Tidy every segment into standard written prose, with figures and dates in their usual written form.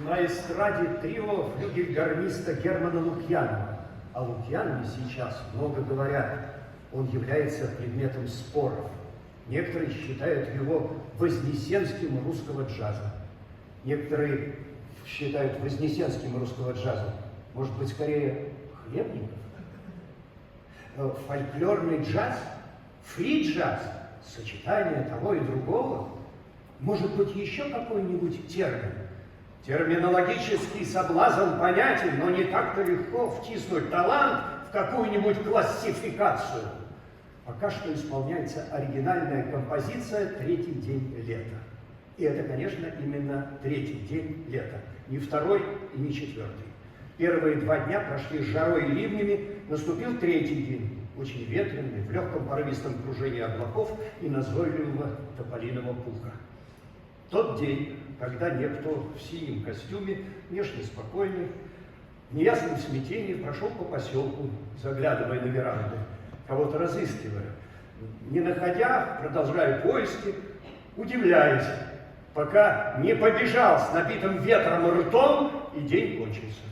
На эстраде трио флюгельгарниста Германа Лукьянова. О Лукьянове сейчас много говорят. Он является предметом споров. Некоторые считают его вознесенским русского джаза. Некоторые считают вознесенским русского джаза, может быть, скорее Хлебников. Фольклорный джаз, фри-джаз, сочетание того и другого. Может быть, еще какой-нибудь термин? Терминологический соблазн понятен, но не так-то легко втиснуть талант в какую-нибудь классификацию. Пока что исполняется оригинальная композиция «Третий день лета». И это, конечно, именно третий день лета. Не второй и не четвертый. Первые 2 дня прошли с жарой и ливнями, наступил третий день, очень ветреный, в легком порывистом кружении облаков и назойливого тополиного пуха. Тот день, когда некто в синем костюме, внешне спокойный, в неясном смятении прошел по поселку, заглядывая на веранды, кого-то разыскивая, не находя, продолжая поиски, удивляясь, пока не побежал с набитым ветром и ртом, и день кончился.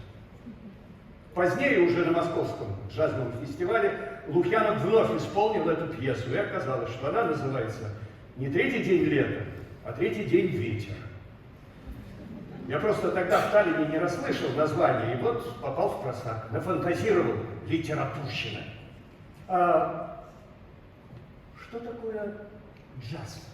Позднее, уже на Московском джазовом фестивале, Лукьянов вновь исполнил эту пьесу, и оказалось, что она называется не «Третий день лета», а «Третий день ветер». Я просто тогда в Таллине не расслышал название, и вот попал в просак, нафантазировал литературщина. А что такое джаз?